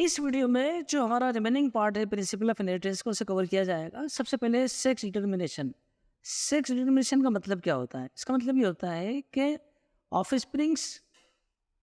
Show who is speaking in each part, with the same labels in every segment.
Speaker 1: इस वीडियो में जो हमारा रिमेनिंग पार्ट है प्रिंसिपल ऑफ इनहेरिटेंस को उसे कवर किया जाएगा। सबसे पहले सेक्स डिटर्मिनेशन। सेक्स डिटर्मिनेशन का मतलब क्या होता है? इसका मतलब ये होता है कि ऑफस्प्रिंग्स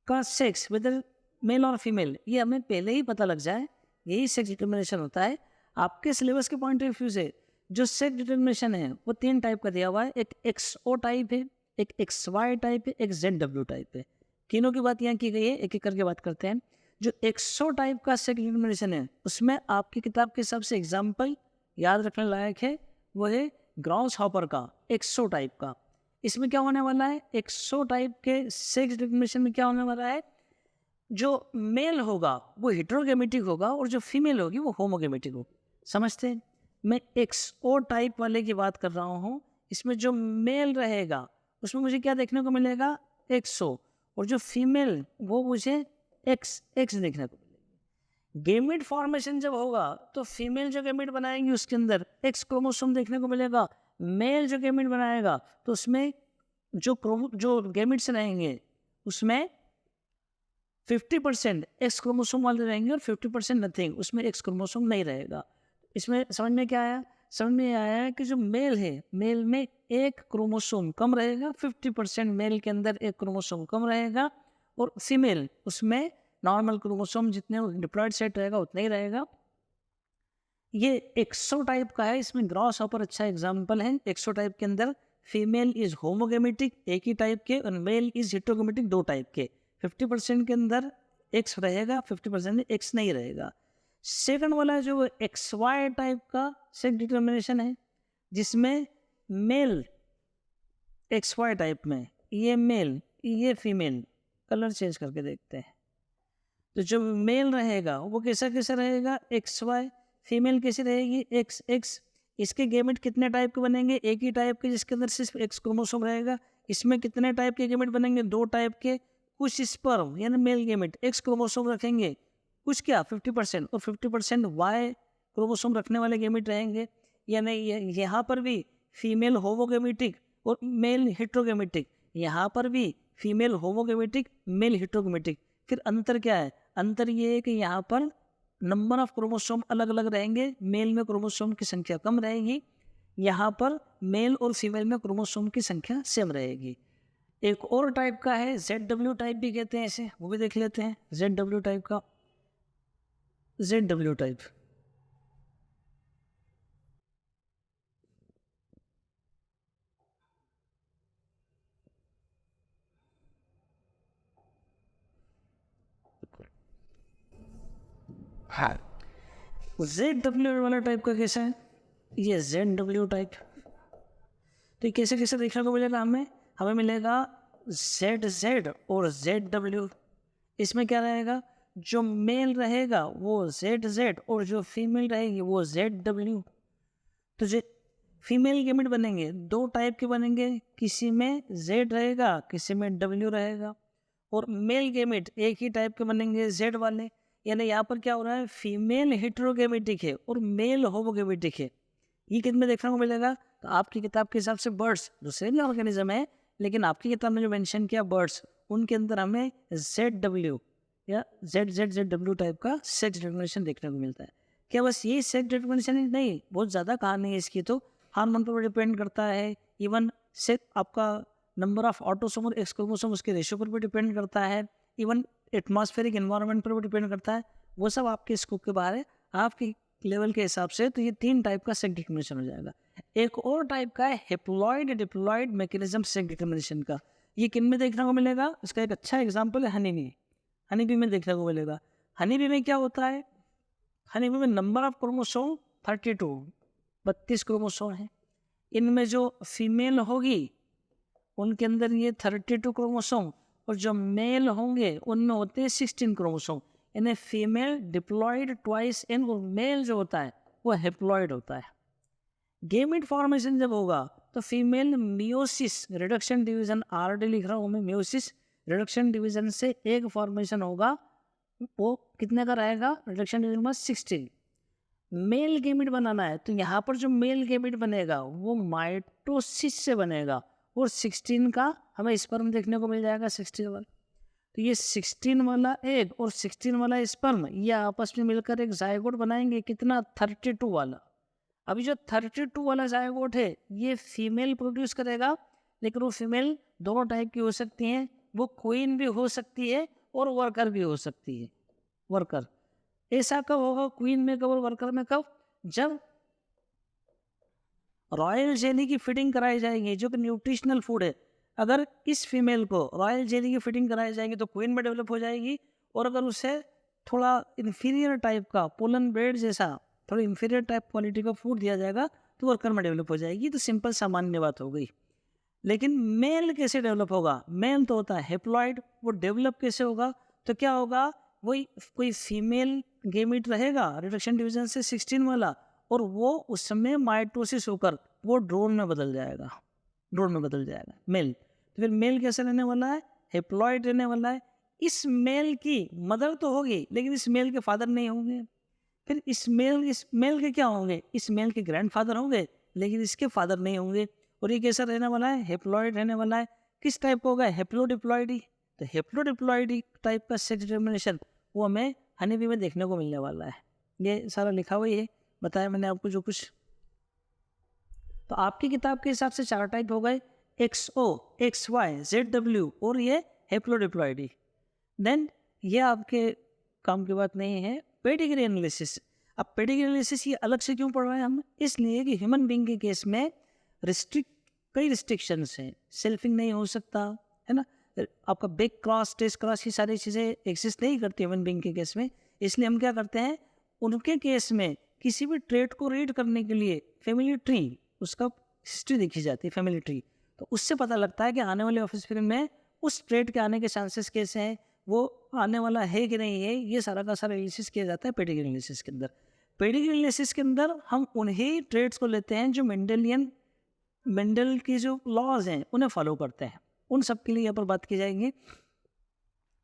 Speaker 1: का सेक्स वेदर मेल और फीमेल ये हमें पहले ही पता लग जाए, यही सेक्स डिटर्मिनेशन होता है। आपके सिलेबस के पॉइंट ऑफ व्यू से जो सेक्स डिटर्मिनेशन है वो 3 टाइप का दिया हुआ है। एक XO टाइप है, एक XY टाइप है, एक ZW टाइप है। तीनों की बात यहाँ की गई है, एक एक करके बात करते हैं। जो XO टाइप का सेक्स डिटर्मिनेशन है उसमें आपकी किताब के हिसाब से एग्जाम्पल याद रखने लायक है, वो है ग्राउस हॉपर का XO टाइप का। इसमें क्या होने वाला है? XO टाइप के सेक्स डिटर्मिनेशन में क्या होने वाला है? जो मेल होगा वो हेटेरोगेमेटिक होगा और जो फीमेल होगी वो होमोगेमेटिक होगी। समझते हैं? मैं XO टाइप वाले की बात कर रहा हूँ। इसमें जो मेल रहेगा उसमें मुझे क्या देखने को मिलेगा? XO। और जो फीमेल वो मुझे XX देखने को मिलेगी। गेमिट फॉर्मेशन जब होगा तो फीमेल जो गेमिट बनाएंगी उसके अंदर X क्रोमोसोम देखने को मिलेगा। मेल जो गेमिट बनाएगा तो उसमें जो गेमिट्स रहेंगे उसमें 50% एक्स क्रोमोसोम वाले रहेंगे और 50% नथिंग, उसमें एक्स क्रोमोसोम नहीं रहेगा। इसमें समझ में क्या आया? समझ में आया है कि जो मेल है, मेल में एक क्रोमोसोम कम रहेगा, 50% मेल के अंदर एक क्रोमोसोम कम रहेगा और फीमेल उसमें नॉर्मल क्रोमोसोम जितने डिप्लॉयड सेट रहेगा उतना ही रहेगा। ये एक्सो टाइप का है। इसमें ग्रॉस हॉपर अच्छा एग्जाम्पल है। एक्सो टाइप के अंदर फीमेल इज होमोगेमेटिक एक ही टाइप के और मेल इज हेटेरोगेमेटिक 2 टाइप के। 50% के अंदर एक्स रहेगा, 50% एक्स नहीं रहेगा। सेकंड वाला जो एक्स वाई टाइप का सेक्स डिटर्मिनेशन है जिसमें मेल एक्स वाई टाइप में ये मेल ये फीमेल, कलर चेंज करके देखते हैं। तो जो मेल रहेगा वो कैसा कैसा रहेगा? XY। फीमेल कैसी रहेगी? XX। इसके गेमेट कितने टाइप के बनेंगे? एक ही टाइप के जिसके अंदर सिर्फ X क्रोमोसोम रहेगा। इसमें कितने टाइप के गेमेट बनेंगे? 2 टाइप के। कुछ स्पर्म यानी मेल गेमेट X क्रोमोसोम रखेंगे, कुछ क्या 50% और 50% Y क्रोमोसोम रखने वाले गेमेट रहेंगे। यानी यहाँ पर भी फीमेल होमोगेमेटिक और मेल हेट्रोगेमेटिक, यहाँ पर भी फीमेल होमोगेमेटिक मेल हेट्रोगेमेटिक। फिर अंतर क्या है? अंतर ये है कि यहाँ पर नंबर ऑफ क्रोमोसोम अलग अलग रहेंगे। मेल में क्रोमोसोम की संख्या कम रहेगी, यहाँ पर मेल और फीमेल में क्रोमोसोम की संख्या सेम रहेगी। एक और टाइप का है ZW टाइप भी कहते हैं इसे, वो भी देख लेते हैं। ZW टाइप का, ZW टाइप ZW वाला टाइप का कैसा है? ये ZW टाइप। तो ये कैसे कैसे देखने को मिलेगा हमें? हमें मिलेगा ZZ और ZW। इसमें क्या रहेगा? जो मेल रहेगा वो ZZ और जो फीमेल रहेगी वो ZW। तो जो फीमेल गेमेट बनेंगे 2 टाइप के बनेंगे, किसी में Z रहेगा, किसी में W रहेगा। और मेल गेमेट एक ही टाइप के बनेंगे, Z वाले। यानी यहाँ पर क्या हो रहा है? फीमेल हेटेरोगेमेटिक है और मेल होमोगेमेटिक है। ये किस में देखने को मिलेगा? तो आपकी किताब के हिसाब से बर्ड्स दूसरे भी ऑर्गेनिज्म है, लेकिन आपकी किताब में जो मेंशन किया बर्ड्स, उनके अंदर हमें ZW या ZZZW टाइप का सेक्स डिटर्मिनेशन देखने को मिलता है। क्या बस ये सेक्स डिटर्मिनेशन ही नहीं, बहुत ज़्यादा कहानी है इसकी। तो हार्मोन पर डिपेंड करता है, इवन से आपका नंबर ऑफ ऑटोसोम और एक्स क्रोमोसोम उसके रेशियो पर भी डिपेंड करता है, इवन एटमॉस्फेरिक एनवायरनमेंट पर भी डिपेंड करता है। वो सब आपके स्कोप के बाहर है। आपकी लेवल के हिसाब से तो ये 3 टाइप का सेक्स डिटर्मिनेशन हो जाएगा। एक और टाइप का है haploid diploid mechanism sex determination का। ये किन में देखने को मिलेगा? इसका एक अच्छा एग्जांपल है हनी बी। हनी बी में देखने को मिलेगा। हनी बी में क्या होता है? हनी बी में नंबर ऑफ क्रोमोसोम 32 क्रोमोसोम है। इनमें जो फीमेल होगी उनके अंदर ये 32 क्रोमोसोम और जो मेल होंगे उनमें होते हैं 16 क्रोमोसोम। यानी फीमेल डिप्लॉयड ट्वाइस इन और मेल जो होता है वो हेप्लॉयड होता है। गेमिट फॉर्मेशन जब होगा तो female meiosis reduction division RD लिख रहा हूँ मैं, मियोसिस रिडक्शन डिवीजन से एक फॉर्मेशन होगा, वो कितने का रहेगा? रिडक्शन डिवीजन में 16। मेल गेमिट बनाना है तो यहाँ पर जो मेल गेमिट बनेगा वो माइटोसिस से बनेगा और 16 का हमें स्पर्म देखने को मिल जाएगा, 61। तो ये 16 वाला एग और 16 वाला स्पर्म ये आपस में मिलकर एक जायगोट बनाएंगे, कितना 32 वाला। अभी जो 32 वाला जायगोट है ये फीमेल प्रोड्यूस करेगा, लेकिन वो फीमेल दोनों टाइप की हो सकती हैं, वो क्वीन भी हो सकती है और वर्कर भी हो सकती है। वर्कर ऐसा कब होगा, क्वीन में कब और वर्कर में कब, जब रॉयल जेली की फिटिंग कराई जाएगी, जो कि न्यूट्रिशनल फूड है। अगर इस फीमेल को रॉयल जेली की फिटिंग कराई जाएगी तो क्वीन में डेवलप हो जाएगी, और अगर उसे थोड़ा इन्फीरियर टाइप का पोलन ब्रेड जैसा थोड़ा इन्फीरियर टाइप क्वालिटी का फूड दिया जाएगा तो वर्कर में डेवलप हो जाएगी। तो सिंपल सामान्य बात हो गई। लेकिन मेल कैसे डेवलप होगा, मेल तो होता है हेप्लॉइड, वो डेवलप कैसे होगा, तो क्या होगा, वही कोई फीमेल गेमिट रहेगा रिडक्शन डिवीजन से 16 वाला, और वो उस समय माइटोसिस होकर वो ड्रोन में बदल जाएगा, ड्रोन में बदल जाएगा मेल। तो फिर मेल कैसे रहने वाला है, हेप्लॉइड रहने वाला है। इस मेल की मदर तो होगी लेकिन इस मेल के फादर नहीं होंगे। फिर इस मेल के क्या होंगे, इस मेल के ग्रैंडफादर होंगे लेकिन इसके फादर नहीं होंगे। और ये कैसा रहने वाला है, हेप्लॉइड रहने वाला है। किस टाइप का होगा, हेप्लोडिप्लॉइडी। तो हेप्लोडिप्लॉइडी टाइप का सेक्स डिटर्मिनेशन वो हमें हनी बी में देखने को मिलने वाला है। ये सारा लिखा हुआ ही है, बताया मैंने आपको जो कुछ। तो आपकी किताब के हिसाब से 4 टाइप हो गए, XO, XY, ZW और ये हेप्लोडिप्लॉइडी। देन ये आपके काम की बात नहीं है। पेडिग्री एनालिसिस, अब पेडिग्री एनालिसिस ये अलग से क्यों पढ़ रहे हैं हम, इसलिए कि ह्यूमन बीइंग के केस में कई रिस्ट्रिक्शंस हैं। सेल्फिंग नहीं हो सकता है ना, आपका बिग क्रॉस टेस्ट क्रॉस ये सारी चीज़ें एग्जिस्ट नहीं करती ह्यूमन बीइंग के केस में। इसलिए हम क्या करते हैं, उनके केस में किसी भी ट्रेट को रीड करने के लिए फैमिली ट्री, उसका हिस्ट्री देखी जाती है फैमिली ट्री, तो उससे पता लगता है कि आने वाले ऑफिस फिल्म में उस ट्रेट के आने के चांसेस कैसे हैं, वो आने वाला है कि नहीं है। ये सारा का सारा एनालिसिस किया जाता है पेडिग्री एनालिसिस के अंदर। पेडिग्री एनालिसिस के अंदर हम उन्हीं ट्रेट्स को लेते हैं जो मेंडल की जो लॉज हैं उन्हें फॉलो करते हैं, उन सब के लिए यहाँ पर बात की जाएगी।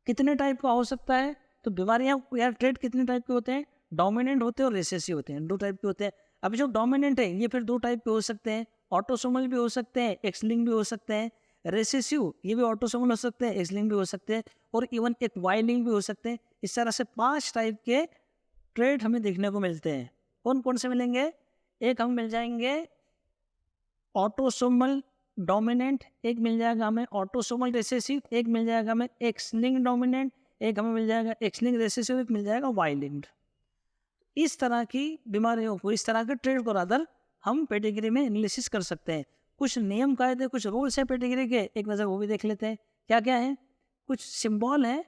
Speaker 1: कितने टाइप का हो सकता है, तो बीमारियाँ या ट्रेट कितने टाइप के होते हैं, डोमिनेंट होते हैं और रिसेसिव होते हैं, 2 टाइप के होते हैं। अभी जो डोमिनेंट है ये फिर 2 टाइप के हो सकते हैं, ऑटोसोमल भी हो सकते हैं, एक्स लिंक भी हो सकते हैं। रेसेसिव ये भी ऑटोसोमल हो सकते हैं, एक्स लिंक भी हो सकते हैं, और इवन एक वाई लिंक भी हो सकते हैं। इस तरह से 5 टाइप के ट्रेट हमें देखने को मिलते हैं। कौन कौन से मिलेंगे, एक हम मिल जाएंगे ऑटोसोमल डोमिनेंट, एक मिल जाएगा हमें ऑटोसोमल रिसेसिव, एक मिल जाएगा हमें एक्स लिंक डोमिनेंट, एक हमें मिल जाएगा एक्स लिंक रिसेसिव, एक मिल जाएगा वाई लिंक्ड। इस तरह की बीमारियों को, इस तरह के ट्रेट को रादर हम पेडिग्री में एनालिसिस कर सकते हैं। कुछ नियम कायदे, कुछ रूल्स हैं पेडिग्री के, एक नज़र वो भी देख लेते हैं क्या क्या है। कुछ सिंबल हैं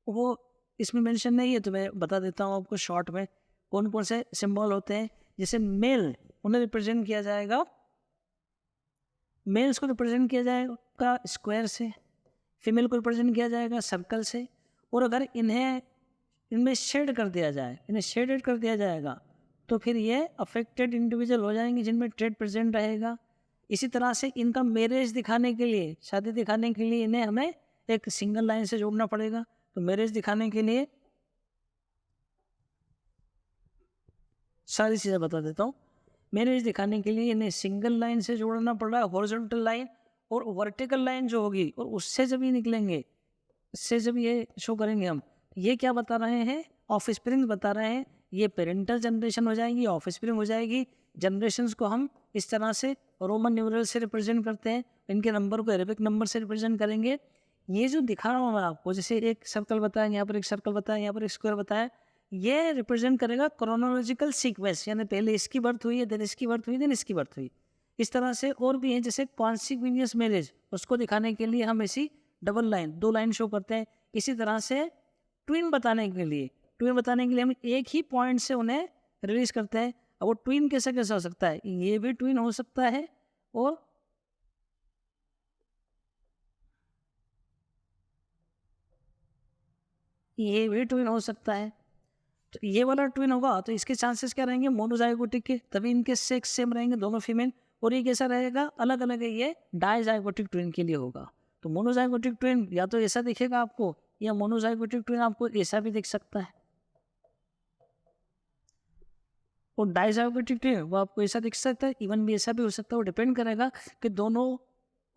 Speaker 1: वो इसमें मेंशन नहीं है तो मैं बता देता हूँ आपको शॉर्ट में कौन कौन से सिंबल होते हैं। जैसे मेल, उन्हें रिप्रेजेंट किया जाएगा, मेल्स को रिप्रेजेंट किया जाएगा स्क्वायर से, फीमेल को रिप्रेजेंट किया जाएगा सर्कल से, और अगर इनमें शेड कर दिया जाए, इन्हें शेडेड कर दिया जाएगा तो फिर ये अफेक्टेड इंडिविजुअल हो जाएंगे जिनमें ट्रेट प्रेजेंट रहेगा। इसी तरह से इनका मैरिज दिखाने के लिए, शादी दिखाने के लिए इन्हें हमें एक सिंगल लाइन से जोड़ना पड़ेगा। तो मैरिज दिखाने के लिए सारी चीज़ें बता देता हूँ। मैरिज दिखाने के लिए इन्हें सिंगल लाइन से जोड़ना पड़ रहा है, हॉरिजॉन्टल लाइन, और वर्टिकल लाइन जो होगी और उससे जब ये निकलेंगे, इससे जब ये शो करेंगे हम, ये क्या बता रहे हैं, ऑफस्प्रिंग बता रहे हैं। ये पेरेंटल जनरेशन हो जाएगी, ऑफस्प्रिंग हो जाएगी। जनरेशन्स को हम इस तरह से रोमन न्यूमरल से रिप्रेजेंट करते हैं, इनके नंबर को अरेबिक नंबर से रिप्रेजेंट करेंगे। ये जो दिखा रहा हूँ मैं आपको, जैसे एक सर्कल बताया, यहाँ पर एक सर्कल बताया, यहाँ पर एक स्क्वायर बताया, ये रिप्रेजेंट करेगा क्रोनोलॉजिकल सीक्वेंस, यानी पहले इसकी बर्थ हुई है, देन इसकी बर्थ हुई, देन इसकी बर्थ हुई। इस तरह से और भी हैं, जैसे कॉन्सिक्वेंस मैरिज, उसको दिखाने के लिए हम ऐसी डबल लाइन, 2 लाइन शो करते हैं। इसी तरह से ट्विन बताने के लिए हम एक ही पॉइंट से उन्हें रिलीज करते हैं। अब वो ट्विन कैसे कैसे हो सकता है, ये भी ट्विन हो सकता है और ये भी ट्विन हो सकता है। तो ये वाला ट्विन होगा तो इसके चांसेस क्या रहेंगे, मोनोजाइगोटिक के, तभी इनके सेक्स सेम रहेंगे दोनों फीमेल। और ये कैसा रहेगा, अलग अलग है, ये डाइजाइगोटिक ट्विन के लिए होगा। तो मोनोजाइगोटिक ट्विन या तो ऐसा दिखेगा आपको, या मोनोजाइगोटिक ट्विन आपको ऐसा भी दिख सकता है, और डाइजाइगोटिक ट्विन वो आपको ऐसा दिख सकता है, इवन भी ऐसा भी हो सकता है। वो डिपेंड करेगा कि दोनों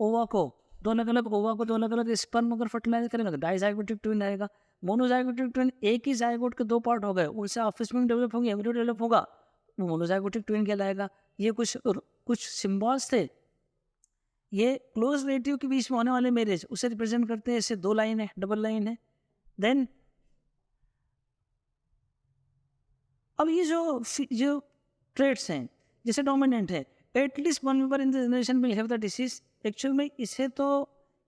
Speaker 1: ओवा को, दो अलग अलग ओवा को दो अलग अलग स्पर्म अगर फर्टिलाइज करेंगे तो डाइजाइगोटिक ट्विन आएगा। मोनोजाइगोटिक ट्विन एक ही जाइगोट के दो पार्ट हो गए, उनसे ऑफस्प्रिंग डेवलप होंगे, एम्ब्रियो डेवलप होगा, वो मोनोजाइगोटिक ट्विन कहलाएगा। ये कुछ सिम्बॉल्स थे, ये क्लोज रिलेटिव के बीच में होने वाले मैरिज उसे रिप्रेजेंट करते हैं। इससे 2 लाइन है, डबल लाइन है। देन अब ये जो ट्रेड्स हैं, जैसे डोमिनेंट है, at least 1 member in the generation will have the disease. Actual में इसे तो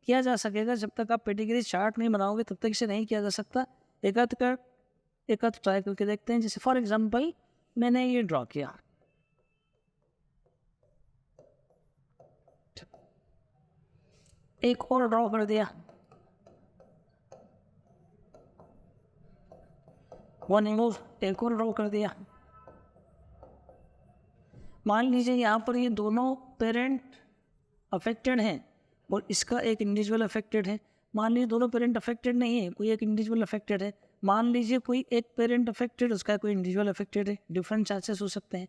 Speaker 1: किया जा सकेगा, जब तक आप पेडिग्री चार्ट नहीं बनाओगे तब तक इसे नहीं किया जा सकता। एक आध ट्राई करके देखते हैं। जैसे फॉर एग्जांपल मैंने ये ड्रॉ किया, एक और ड्रॉ कर दिया, 1 मूव, एक और ड्रॉ कर दिया। मान लीजिए यहाँ पर ये दोनों पेरेंट अफेक्टेड हैं और इसका एक इंडिविजुअल अफेक्टेड है। मान लीजिए दोनों पेरेंट अफेक्टेड नहीं है, कोई एक इंडिविजुअल अफेक्टेड है। मान लीजिए कोई एक पेरेंट अफेक्टेड, उसका कोई इंडिविजुअल अफेक्टेड है। डिफरेंट चांसेस हो सकते हैं।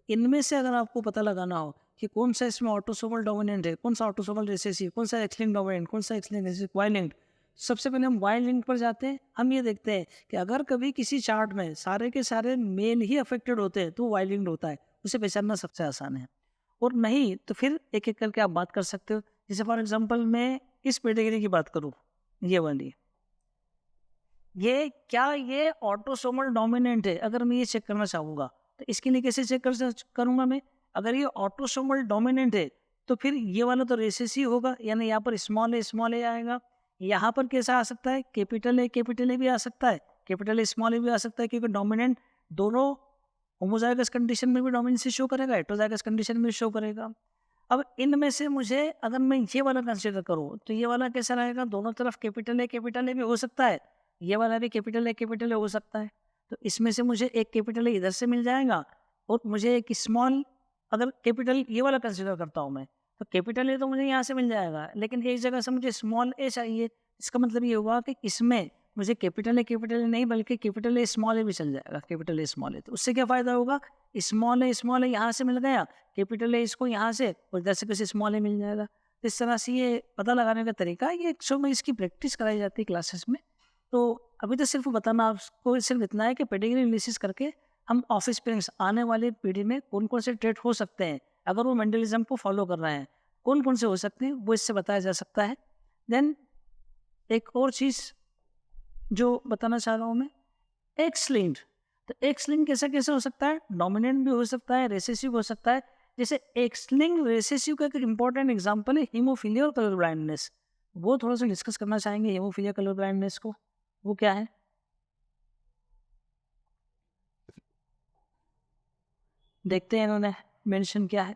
Speaker 1: इनमें से अगर आपको पता लगाना हो कि कौन सा इसमें ऑटोसोमल डोमिनेंट है, कौन सा ऑटोसोमल रिसेसिव, कौन सा एक्स लिंक्ड डोमिनेंट, कौन सा X linked recessive, Y linked, सबसे पहले हम वाई लिंक्ड पर जाते हैं। हम ये देखते हैं कि अगर कभी किसी चार्ट में सारे के सारे मेल ही अफेक्टेड होते हैं तो वाई लिंक्ड होता है, उसे पहचानना सबसे आसान है। और नहीं तो फिर एक एक करके आप बात कर सकते हो। जैसे फॉर एग्जांपल मैं इस पेडिग्री की बात करूँ, ये वाली, ये क्या ये ऑटोसोमल डोमिनेंट है? अगर मैं ये चेक करना चाहूँगा तो इसके लिए कैसे चेक करूँगा मैं? अगर ये ऑटोसोमल डोमिनेंट है तो फिर ये वाला तो रेसेसिव होगा, यानी यहाँ पर स्मॉल ए आएगा। यहाँ पर कैसा आ सकता है? कैपिटल ए भी आ सकता है, कैपिटल ए स्मॉल ए भी आ सकता है, क्योंकि डोमिनेंट दोनों होमोजाइगस कंडीशन में भी डोमिनेंसी शो करेगा, हेटेरोजाइगस कंडीशन में शो करेगा। अब इनमें से मुझे अगर मैं ये वाला कंसीडर करूँ तो ये वाला कैसा रहेगा? दोनों तरफ कैपिटल ए भी हो सकता है, ये वाला भी कैपिटल ए हो सकता है। तो इसमें से मुझे एक कैपिटल ए इधर से मिल जाएगा और मुझे एक स्मॉल, अगर कैपिटल ये वाला कंसीडर करता हूँ मैं, तो कैपिटल ए तो मुझे यहाँ से मिल जाएगा, लेकिन एक जगह से मुझे स्मॉल ए चाहिए। इसका मतलब ये हुआ कि इसमें मुझे कैपिटल ए नहीं बल्कि कैपिटल ए स्मॉल ए भी चल जाएगा, कैपिटल ए स्मॉल ए। तो उससे क्या फ़ायदा होगा? स्मॉल ए यहाँ से मिल गया, कैपिटल ए इसको यहाँ से, और इधर से किसी स्मॉल ए मिल जाएगा। तो इस तरह से ये पता लगाने का तरीका, ये शो में इसकी प्रैक्टिस कराई जाती है क्लासेस में। तो अभी तो सिर्फ बताना आपको सिर्फ इतना है कि पेडिग्री एनालिसिस करके हम ऑफिस पेरेंट्स आने वाली पीढ़ी में कौन कौन से ट्रेट हो सकते हैं, अगर वो मेंडलिज्म को फॉलो कर रहे हैं, कौन कौन से हो सकते हैं, वो इससे बताया जा सकता है। देन एक और चीज़ जो बताना चाह रहा हूँ मैं, एक्स लिंक्ड। तो एक्स लिंक कैसे हो सकता है? डोमिनेंट भी हो सकता है, रेसेसिव हो सकता है। जैसे एक्स लिंक रेसेसिव का एक इंपॉर्टेंट एग्जांपल है हीमोफीलिया और कलर ब्लाइंडनेस। वो थोड़ा सा डिस्कस करना चाहेंगे हीमोफीलिया कलर ब्लाइंडनेस को। वो क्या है? देखते हैं इन्होंने मेंशन क्या है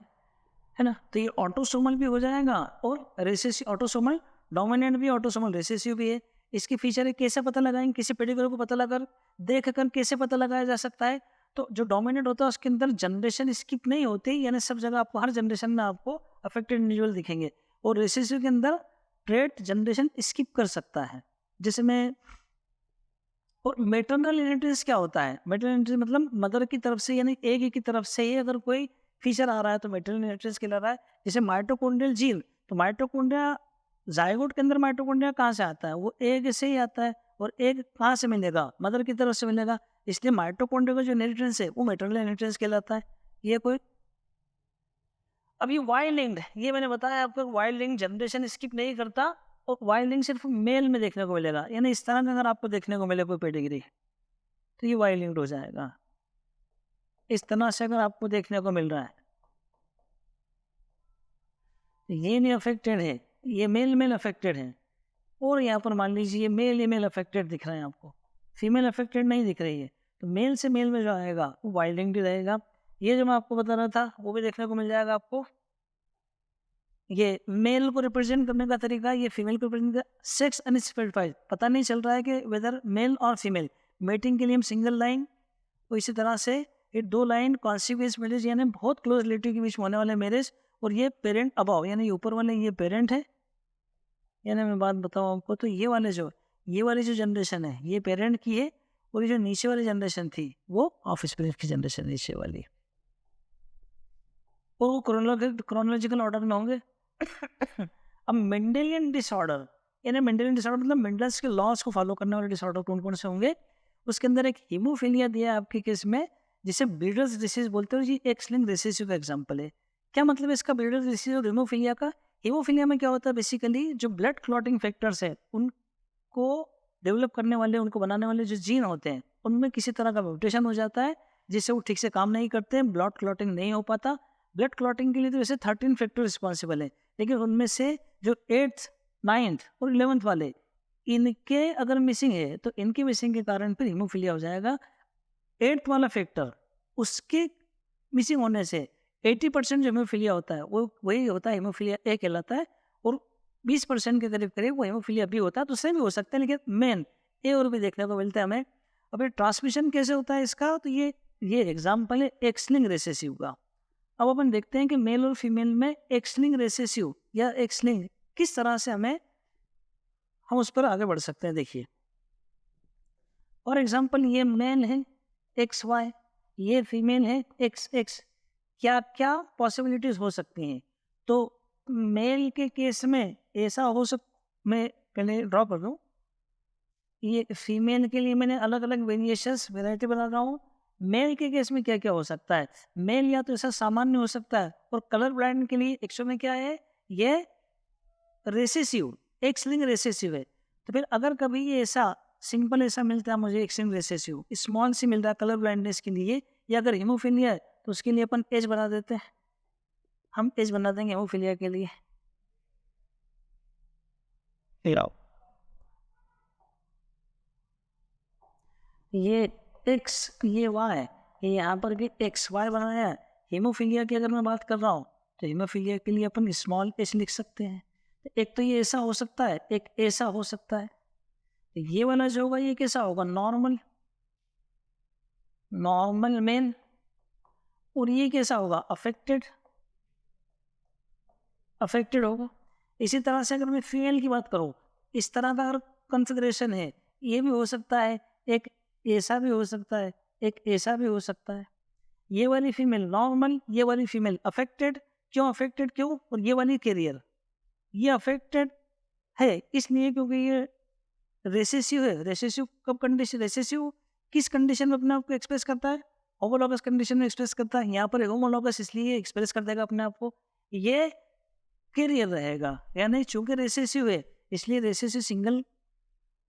Speaker 1: ना। तो ये ऑटोसोमल भी हो जाएगा और रेसेसिव, ऑटोसोमल डोमिनेंट भी, ऑटोसोमल रेसेसिव भी है। इसकी फीचर है, कैसे पता लगाएंगे? किसी पेडिग्री को पता लगा देख कर कैसे पता लगाया जा सकता है? तो जो डोमिनेंट होता है उसके अंदर जनरेशन स्किप नहीं होती, यानी सब जगह आपको, हर जनरेशन में आपको अफेक्टेड इंडिविजुअल दिखेंगे। और रेसेसिव के अंदर ट्रेट जनरेशन स्किप कर सकता है। जैसे मैं, और मेटरनल इनहेरिटेंस क्या होता है? मेटरनल इनहेरिटेंस मतलब मदर की तरफ से, यानी एक ही की तरफ से ही अगर कोई फीचर आ रहा है तो मेटरनल इनहेरिटेंस कहला रहा है। जैसे माइटोकॉन्ड्रियल जीन, तो माइटोकॉन्ड्रिया, जाइगोट के अंदर माइटोकॉन्ड्रिया कहाँ से आता है? वो एग से ही आता है। और एग कहाँ से मिलेगा? मदर की तरफ से मिलेगा। इसलिए माइटोकॉन्ड्रिया का जो इनहेरिटेंस है वो मेटरनल इनहेरिटेंस कहलाता है। ये कोई, अब ये वाई लिंक्ड, ये मैंने बताया आपको, वाई लिंक जनरेशन स्किप नहीं करता और वाई लिंक सिर्फ मेल में देखने को मिलेगा। यानी इस तरह का अगर आपको देखने को मिले कोई पेडिग्री तो ये वाई लिंक्ड हो जाएगा। इस तरह से अगर आपको देखने को मिल रहा है तो ये नहीं अफेक्टेड है, ये मेल अफेक्टेड है। और यहाँ पर मान लीजिए ये मेल अफेक्टेड दिख रहा है आपको, फीमेल अफेक्टेड नहीं दिख रही है, तो मेल से मेल में जो आएगा वो वाई लिंक्ड रहेगा। ये जो मैं आपको बता रहा था वो भी देखने को मिल जाएगा आपको। ये मेल को रिप्रेजेंट करने का तरीका, ये फीमेल को रिप्रेजेंट, सेक्स अनस्पेसिफाइड, पता नहीं चल रहा है कि वेदर मेल और फीमेल। मेटिंग के लिए हम सिंगल लाइन, और इसी तरह से ये 2 लाइन कॉन्सिक्वेंस मैरिज, यानी बहुत क्लोज रिलेटिव के बीच में होने वाले मैरिज। और ये पेरेंट अबाव, यानी ऊपर वाले ये पेरेंट है, यानी मैं बात बताऊँ आपको तो ये वाली जो जनरेशन है ये पेरेंट की है, और ये जो नीचे वाली जनरेशन थी वो ऑफस्प्रिंग की जनरेशन नीचे वाली। और वो क्रोनोलॉजिकल ऑर्डर में होंगे। अब मेंडेलियन डिसऑर्डर, यानी मेंडेलियन डिसऑर्डर मतलब मेंडल्स के लॉस को फॉलो करने वाले डिसऑर्डर कौन कौन से होंगे, उसके अंदर एक हीमोफीलिया दिया है आपके केस में, जिसे ब्रीडर्स डिसीज बोलते हैं। ये एक्स लिंक्ड रिसेसिव का एग्जांपल है। क्या मतलब है इसका, ब्रीडर्स डिसीज और हीमोफीलिया का? हीमोफीलिया में क्या होता है बेसिकली, जो ब्लड क्लॉटिंग फैक्टर्स है उनको डेवलप करने वाले, उनको बनाने वाले जो जीन होते हैं, उनमें किसी तरह का म्यूटेशन हो जाता है, जिससे वो ठीक से काम नहीं करते हैं, ब्लड क्लॉटिंग नहीं हो पाता। ब्लड क्लॉटिंग के लिए तो वैसे 13 फैक्टर रिस्पॉन्सिबल है, लेकिन उनमें से जो 8th 9th और 11th वाले, इनके अगर मिसिंग है तो इनके मिसिंग के कारण फिर हीमोफीलिया हो जाएगा। 8th वाला फैक्टर, उसके मिसिंग होने से 80% जो हीमोफीलिया होता है वो वही होता है, हीमोफीलिया ए कहलाता है, और 20% के करीब करीब वो हीमोफीलिया बी होता है। तो उससे भी हो सकता है, लेकिन मेन ए और बी देखने को मिलता है हमें। अब ये ट्रांसमिशन कैसे होता है इसका, तो ये एग्जाम्पल है एक्स लिंक्ड रिसेसिव का। अब अपन देखते हैं कि मेल और फीमेल में एक्स लिंक्ड रिसेसिव या एक्स लिंक्ड किस तरह से हम उस पर आगे बढ़ सकते हैं। देखिए फॉर एग्जाम्पल, ये मेल है एक्स वाई, ये फीमेल है एक्स एक्स। क्या क्या पॉसिबिलिटीज हो सकती हैं? तो मेल के केस में ऐसा हो मैं पहले ड्रॉ कर दूँ, ये फीमेल के लिए मैंने अलग अलग वेरिएशंस वेराइटी बना रहा हूँ। मेल के केस में क्या क्या हो सकता है? मेल या तो ऐसा सामान्य हो सकता है, और कलर ब्लाइंड के लिए एक्चुअल में क्या है, ये रेसेसिव, एक्स लिंक्ड रेसेसिव है। तो फिर अगर कभी ये ऐसा सिंपल ऐसा मिलता है मुझे x linked recessive, small C मिल रहा है कलर ब्लाइंडनेस के लिए, या अगर हीमोफीलिया है तो उसके लिए अपन एज बना देते हैं, हम एज बना देंगे हीमोफीलिया के लिए। ये एक्स, ये वाई, ये यहाँ पर भी एक्स वाई बनाया है। हीमोफीलिया की अगर मैं बात कर रहा हूँ तो हीमोफीलिया के लिए अपन स्मॉल एच लिख सकते हैं। एक तो ये ऐसा हो सकता है, एक ऐसा हो सकता है। तो ये वाला जो होगा ये कैसा होगा, नॉर्मल, नॉर्मल मेल। और ये कैसा होगा, अफेक्टेड, अफेक्टेड होगा। इसी तरह से अगर मैं फीमेल की बात करूँ, इस तरह का अगर कॉन्फ़िगरेशन है, ये भी हो सकता है, एक ऐसा भी हो सकता है, एक ऐसा भी हो सकता है। ये वाली फीमेल नॉर्मल, ये वाली फीमेल अफेक्टेड। क्यों अफेक्टेड, क्यों? और ये वाली कैरियर, ये अफेक्टेड है इसलिए क्योंकि ये रेसेसिव है। रेसेसिव कब कंडीशन, रेसेसिव किस कंडीशन में अपने आप को एक्सप्रेस करता है, होमोलॉगस कंडीशन में एक्सप्रेस करता है। यहाँ पर होमोलॉगस इसलिए एक्सप्रेस कर देगा अपने आप को, ये कैरियर रहेगा। यानी चूंकि रेसेसिव है इसलिए रेसेसिव सिंगल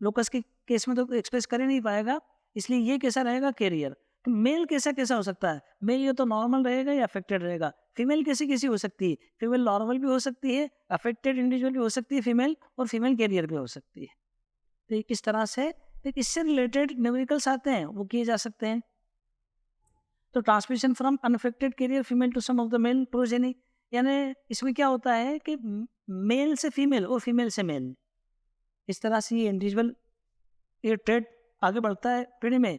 Speaker 1: लोकस के केस में तो एक्सप्रेस कर ही नहीं पाएगा, इसलिए ये कैसा रहेगा, कैरियर। तो मेल कैसा कैसा हो सकता है, मेल ये तो नॉर्मल रहेगा या अफेक्टेड रहेगा। फीमेल कैसी कैसी हो सकती है, फीमेल नॉर्मल भी हो सकती है, अफेक्टेड इंडिविजुअल भी हो सकती है फीमेल, और फीमेल कैरियर भी हो सकती है। तो किस तरह से फिर इससे रिलेटेड न्यूमेरिकल्स आते हैं वो किए जा सकते हैं। तो transmission from unaffected carrier female to some of the male progeny, यानी इसमें क्या होता है कि मेल से फीमेल और फीमेल से मेल, इस तरह से ये इंडिविजुअल ये ट्रेड आगे बढ़ता है पीढ़ी में।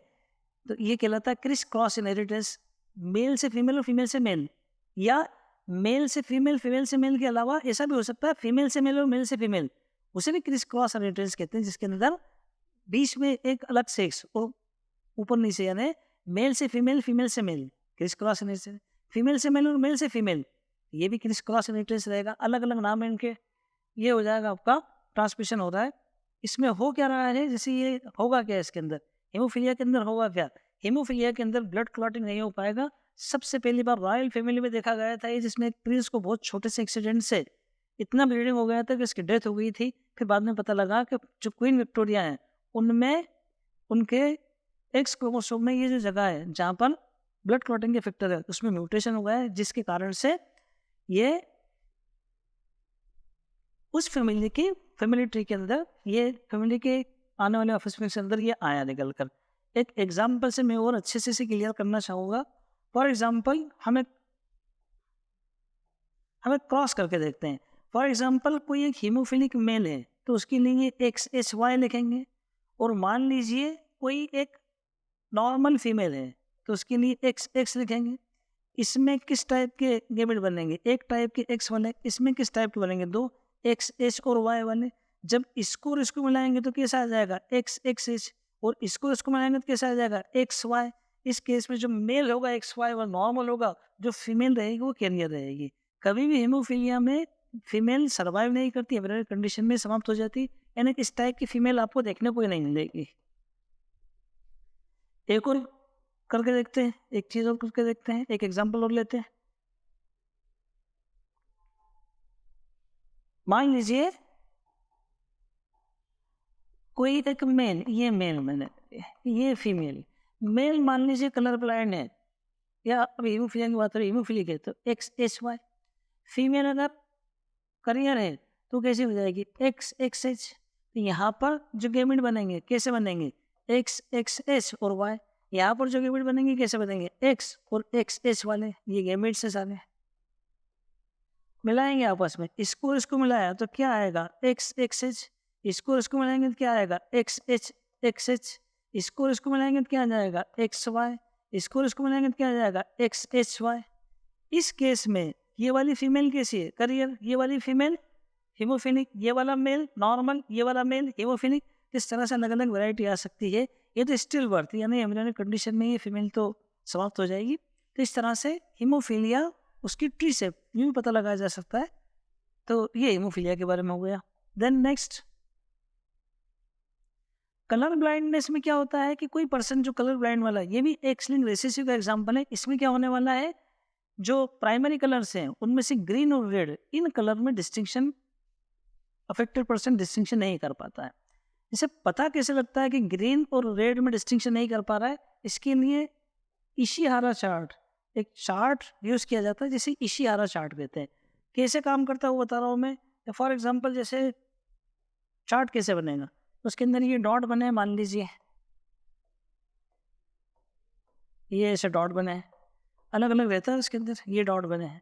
Speaker 1: तो ये कहलाता है क्रिस क्रॉस इनहेरिटेंस, मेल से फीमेल और फीमेल से मेल, या मेल से फीमेल, फीमेल से मेल के अलावा ऐसा भी हो सकता है फीमेल से मेल और मेल से फीमेल, उसे भी क्रिस क्रॉस इनहेरिटेंस कहते हैं, जिसके अंदर बीच में एक अलग सेक्स और ऊपर नीचे, यानी मेल से फीमेल, फीमेल से male, criss cross inheritance. Female से मेल और मेल से फीमेल, ये भी क्रिस क्रॉस इनहेरिटेंस रहेगा। अलग अलग नाम है इनके। ये हो जाएगा आपका ट्रांसमिशन हो रहा है। इसमें हो क्या रहा है, जैसे ये होगा क्या इसके अंदर, हीमोफीलिया के अंदर होगा क्या, हीमोफीलिया के अंदर ब्लड क्लॉटिंग नहीं हो पाएगा। सबसे पहली बार रॉयल फैमिली में देखा गया था, जिसमें एक प्रिंस को बहुत छोटे से एक्सीडेंट से इतना ब्लीडिंग हो गया था कि उसकी डेथ हो गई थी। फिर बाद में पता लगा कि जो क्वीन विक्टोरिया है उनमें उनके एक्स क्रोमोसोम में ये जो जगह है जहाँ पर ब्लड क्लॉटिंग के फैक्टर है उसमें म्यूटेशन हो गया है, जिसके कारण से ये उस फैमिली की फैमिली ट्री के अंदर, ये फैमिली के आने वाले ऑफिस के अंदर ये आया निकल कर। एक एग्जाम्पल से मैं और अच्छे से क्लियर करना चाहूँगा। फॉर एग्जाम्पल हमें क्रॉस करके देखते हैं। फॉर एग्जाम्पल कोई एक हीमोफिलिक मेल है तो उसके लिए एक्स एच वाई लिखेंगे, और मान लीजिए कोई एक नॉर्मल फीमेल है तो उसके लिए एक्स एक्स लिखेंगे। इसमें किस टाइप के गैमेट बनेंगे, एक टाइप के एक्स वाले, इसमें किस टाइप के बनेंगे, दो एक्स एच और वाई वाले। जब इसको और इसको मिलाएंगे तो कैसा आ जाएगा, एक्स एक्स एच, और इसको इसको मिलाएंगे तो कैसा आ जाएगा, एक्स वाई। इस केस में जो मेल होगा एक्स वाई वो नॉर्मल होगा, जो फीमेल रहेगी वो कैरियर रहेगी। कभी भी हीमोफीलिया में फीमेल सर्वाइव नहीं करती, एब्राइडल कंडीशन में समाप्त हो जाती, यानी इस टाइप की फीमेल आपको देखने को ही नहीं मिलेगी। एक और करके देखते हैं, एक चीज और करके देखते हैं, एक एग्जांपल और लेते हैं। मान लीजिए कोई एक मेल, ये मेल मैंने, ये फीमेल, मेल मान लीजिए कलर ब्लाइंड है, या अब हीमोफीलिया की बात करें, हीमोफीलिक है तो XHY। फीमेल अगर करियर है तो कैसे हो जाएगी XXH। तो यहाँ पर जो गैमेट बनेंगे कैसे बनेंगे XXH और Y। यहाँ पर जो गैमेट बनेंगे कैसे बनेंगे X और XH वाले, ये गैमेट से सारे मिलाएंगे आपस में, इसको और इसको मिलाया तो क्या आएगा XXH, इसको और इसको मिलाएंगे तो क्या आएगा XHXH, इसको और इसको मिलाएंगे तो क्या आ जाएगा XY, इसको और इसको मिलाएंगे तो क्या आ जाएगा XHY। इस केस में ये वाली फीमेल कैसी है करियर, ये वाली फीमेल हीमोफिलिक, ये वाला मेल नॉर्मल, ये वाला मेल हीमोफिलिक। इस तरह से अलग अलग वैरायटी आ सकती है। ये तो स्टिल बर्थ यानी एम्ब्रियोनिक कंडीशन में ये फीमेल तो समाप्त हो जाएगी। तो इस तरह से हीमोफीलिया उसकी ट्री से यूँ पता लगाया जा सकता है। तो ये हीमोफीलिया के बारे में हो गया। देन नेक्स्ट, कलर ब्लाइंडनेस में क्या होता है कि कोई पर्सन जो कलर ब्लाइंड वाला है, ये भी एक्स लिंक्ड रिसेसिव का एग्जांपल है। इसमें क्या होने वाला है, जो प्राइमरी कलर्स हैं उनमें से ग्रीन और रेड, इन कलर में डिस्टिंक्शन अफेक्टेड पर्सन डिस्टिंक्शन नहीं कर पाता है। इसे पता कैसे लगता है कि ग्रीन और रेड में डिस्टिंक्शन नहीं कर पा रहा है, इसके लिए इशिहारा चार्ट, एक चार्ट यूज़ किया जाता है जिसे इशिहारा चार्ट कहते हैं। कैसे काम करता है वो बता रहा हूँ मैं। फॉर एग्जांपल जैसे चार्ट कैसे बनेगा, उसके अंदर ये डॉट बने हैं, मान लीजिए ये ऐसे डॉट बने हैं, अलग अलग रहता है उसके अंदर, ये डॉट बने हैं।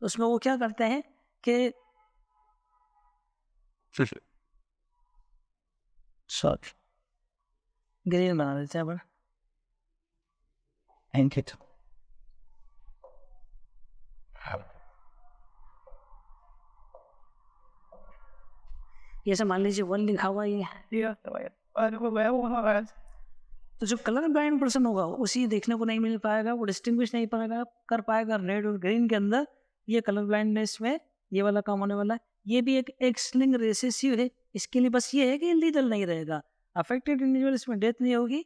Speaker 1: तो उसमें वो क्या करते हैं कि ग्रीन बना देते हैं ये सब मान लीजिए 1 लिखा हुआ ये। तो जो कलर ब्लाइंड पर्सन होगा उसी देखने को नहीं मिल पाएगा, वो डिस्टिंग्विश नहीं पाएगा कर पाएगा रेड और ग्रीन के अंदर। ये कलर ब्लाइंडनेस में ये वाला काम होने वाला है। ये भी एक एक्स लिंक्ड रिसेसिव है। इसके लिए बस ये है कि लीथल नहीं रहेगा, अफेक्टेड इंडिविजुअल, इसमें डेथ नहीं होगी,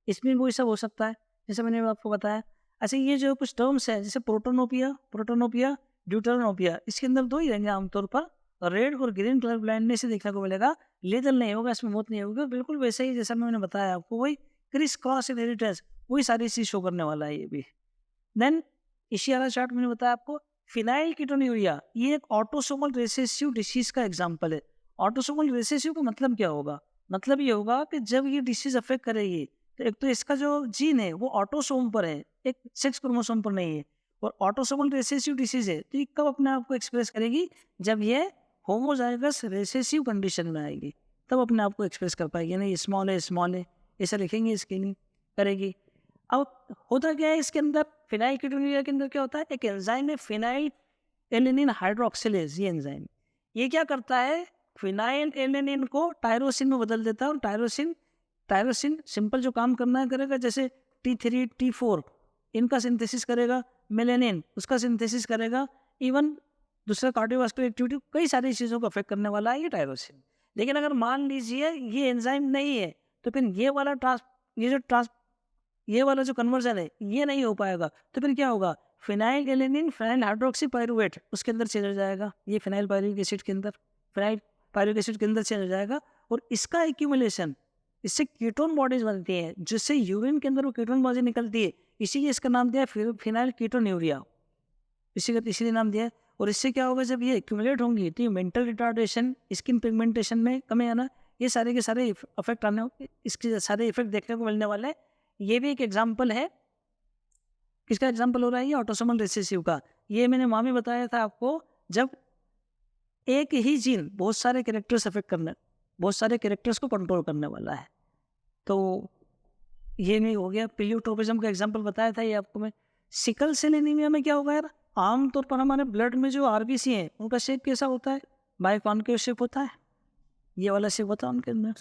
Speaker 1: इसमें वही सब हो सकता है जैसे मैंने आपको बताया। अच्छा, ये जो कुछ टर्म्स है जैसे प्रोटोनोपिया, ड्यूटेरोनोपिया, इसके अंदर दो ही रहेंगे आमतौर पर, रेड और ग्रीन कलर ब्लाइंडनेस से देखने को मिलेगा, लीथल नहीं होगा, इसमें मौत नहीं होगी। बिल्कुल वैसे ही जैसा मैंने बताया आपको, वही क्रिस क्रॉस इनहेरिटेंस, वही सारी चीज शो करने वाला है ये भी। देन इशिहारा चार्ट मैंने बताया आपको। फिनाइल कीटोन्यूरिया, ये एक ऑटोसोमल रिसेसिव डिसीज का एग्जाम्पल है। ऑटोसोमल रिसेसिव का मतलब क्या होगा, मतलब ये होगा कि जब ये डिसीज अफेक्ट करेगी तो एक तो इसका जो जीन है वो ऑटोसोम पर है, एक सेक्स क्रोमोसोम पर नहीं है, और ऑटोसोमल रिसेसिव डिसीज है। तो ये कब अपने आप को एक्सप्रेस करेगी, जब ये होमोजाइगस रिसेसिव कंडीशन में आएगी, तब अपने आप को एक्सप्रेस कर पाएगी। नहीं स्मॉल है ऐसा लिखेंगे, इसके लिए करेगी। अब होता क्या है इसके अंदर, फिनाइल कीटोन्यूरिया के अंदर क्या होता है, एक एंजाइम है फिनाइल एलेनिन हाइड्रोक्सिलेज। ये एंजाइम ये क्या करता है, फिनाइल एलेनिन को टायरोसिन में बदल देता है, और टायरोसिन सिंपल जो काम करना है करेगा, जैसे T3 T4 इनका सिंथेसिस करेगा, मेलेनिन उसका सिंथेसिस करेगा, इवन दूसरा कार्डियोवास्कुलर एक्टिविटी, कई सारी चीज़ों को अफेक्ट करने वाला है ये टायरोसिन। लेकिन अगर मान लीजिए ये एंजाइम नहीं है तो फिर ये वाला जो कन्वर्जन है ये नहीं हो पाएगा। तो फिर क्या होगा, phenyl alanine phenyl hydroxy pyruvate उसके अंदर चेंज हो जाएगा, ये फिनाइल पायरुविक एसिड के अंदर, फिनाइल पायरुविक एसिड के अंदर चेंज हो जाएगा, और इसका एक्यूमुलेशन, इससे कीटोन बॉडीज बनती हैं, जिससे यूरिन के अंदर वो कीटोन बॉडी निकलती है, इसीलिए इसका नाम दिया है फिनाइल कीटोन्यूरिया, इसीलिए नाम दिया है। और इससे क्या होगा, जब ये एक्यूमुलेट होंगी तो ये मेंटल रिटार्डेशन, स्किन पिगमेंटेशन में कमी आना, ये सारे के सारे इफेक्ट आने, इसके सारे इफेक्ट देखने को मिलने वाले हैं। ये भी एक एग्जाम्पल है। किसका एग्जाम्पल हो रहा है, ये ऑटोसोमल रिसेसिव का। ये मैंने मामी बताया था आपको, जब एक ही जीन बहुत सारे कैरेक्टर्स अफेक्ट करने, बहुत सारे कैरेक्टर्स को कंट्रोल करने वाला है। तो ये नहीं हो गया। प्लीयोट्रोपिज्म का एग्जाम्पल बताया था ये आपको मैं। सिकल सेल एनीमिया में क्या होगा यार, आमतौर पर हमारे ब्लड में जो आरबीसी हैं उनका शेप कैसा होता है, बाइकॉनकेव शेप होता है, ये वाला शेप होता है उनके अंदर।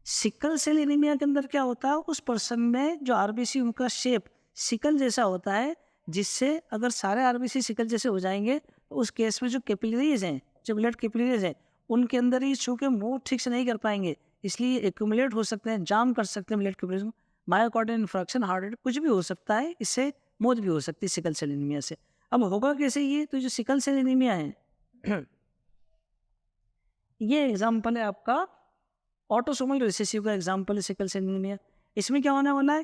Speaker 1: सिकल सेल एनीमिया के अंदर क्या होता है, उस पर्सन में जो आरबीसी उनका शेप सिकल जैसा होता है, जिससे अगर सारे आरबीसी सिकल जैसे हो जाएंगे उस केस में जो कैपिलरीज हैं, जो ब्लड कैपिलरीज हैं, उनके अंदर ही चूँकि मूव ठीक से नहीं कर पाएंगे, इसलिए एक्यूमुलेट हो सकते हैं, जाम कर सकते हैं blood capillaries, myocardial infarction, heart attack, कुछ भी हो सकता है, इससे मौत भी हो सकती है सिकल सेल एनीमिया से। अब होगा कैसे ये? तो जो सिकल सेल एनीमिया है ये एग्जाम्पल है आपका ऑटोसोमल रिसेसिव का एग्जाम्पल है सिकल सेल एनीमिया। इसमें क्या होने वाला है,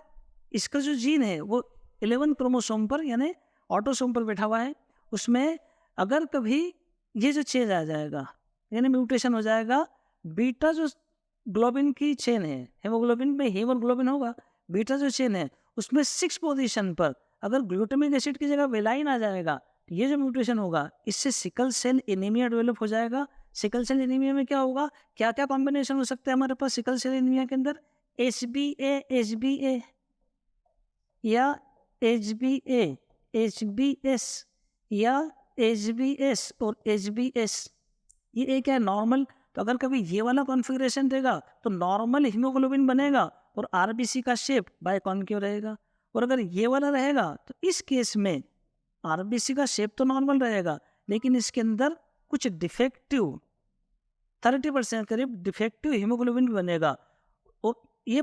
Speaker 1: इसका जो जीन है वो 11 क्रोमोसोम पर यानी ऑटोसोम पर बैठा हुआ है। उसमें अगर कभी ये जो चेंज आ जाएगा यानी म्यूटेशन हो जाएगा, बीटा जो ग्लोबिन की चेन है, हेमोग्लोबिन में हीमोग्लोबिन होगा, बीटा जो चेन है उसमें 6 पोजीशन पर अगर ग्लूटामिक एसिड की जगह वेलाइन आ जाएगा, ये जो म्यूटेशन होगा इससे सिकल सेल एनीमिया डेवलप हो जाएगा। सिकल सेल एनीमिया में क्या होगा, क्या क्या कॉम्बिनेशन हो सकता है हमारे पास सिकल सेल एनीमिया के अंदर? HbA या HbS या HbS और HbS, ये एक है नॉर्मल। तो अगर कभी ये वाला कॉन्फ़िगरेशन देगा तो नॉर्मल हीमोग्लोबिन बनेगा और आरबीसी का शेप बाइकॉन्केव रहेगा। और अगर ये वाला रहेगा तो इस केस में आरबीसी का शेप तो नॉर्मल रहेगा, लेकिन इसके अंदर कुछ डिफेक्टिव 30% करीब डिफेक्टिव हीमोग्लोबिन बनेगा। और ये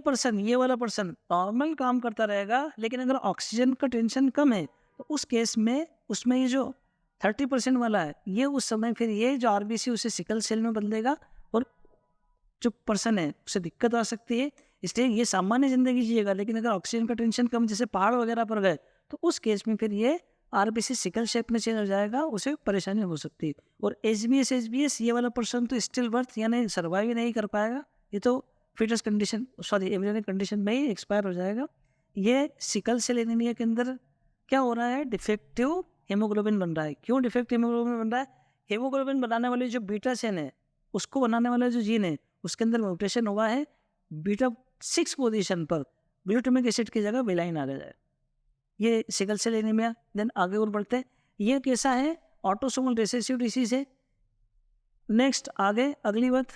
Speaker 1: वाला पर्सन नॉर्मल काम करता रहेगा, लेकिन अगर ऑक्सीजन का टेंशन कम है तो उस केस में उसमें ये जो 30% वाला है ये उस समय फिर ये जो आरबीसी उसे सिकल सेल में बदलेगा और जो पर्सन है उसे दिक्कत आ सकती है। इसलिए ये सामान्य जिंदगी जिएगा, लेकिन अगर ऑक्सीजन का टेंशन कम जैसे पहाड़ वगैरह पर गए तो उस केस में फिर ये आरबीसी सिकल शेप में चेंज हो जाएगा, उसे परेशानी हो सकती है। और HbS ये वाला पर्सन तो स्टिल बर्थ यानी सर्वाइव ही नहीं कर पाएगा, ये तो फिटस कंडीशन एम्ब्रियोनिक कंडीशन में ही एक्सपायर हो जाएगा। ये सिकल सेल एनीमिया के अंदर क्या हो रहा है, डिफेक्टिव हेमोग्लोबिन बन रहा है। क्यों डिफेक्टिव हेमोग्लोबिन बन रहा है? हेमोग्लोबिन बनाने वाली जो बीटा चेन है उसको बनाने वाला जो जीन है उसके अंदर म्यूटेशन हुआ है, बीटा 6 पोजीशन पर ग्लूटामिक एसिड की जगह वेलाइन आ जाए, ये सिकल सेल एनीमिया। देन आगे और बढ़ते हैं, ये कैसा है, ऑटोसोमल रिसेसिव डिसीज है। नेक्स्ट आगे अगली बात,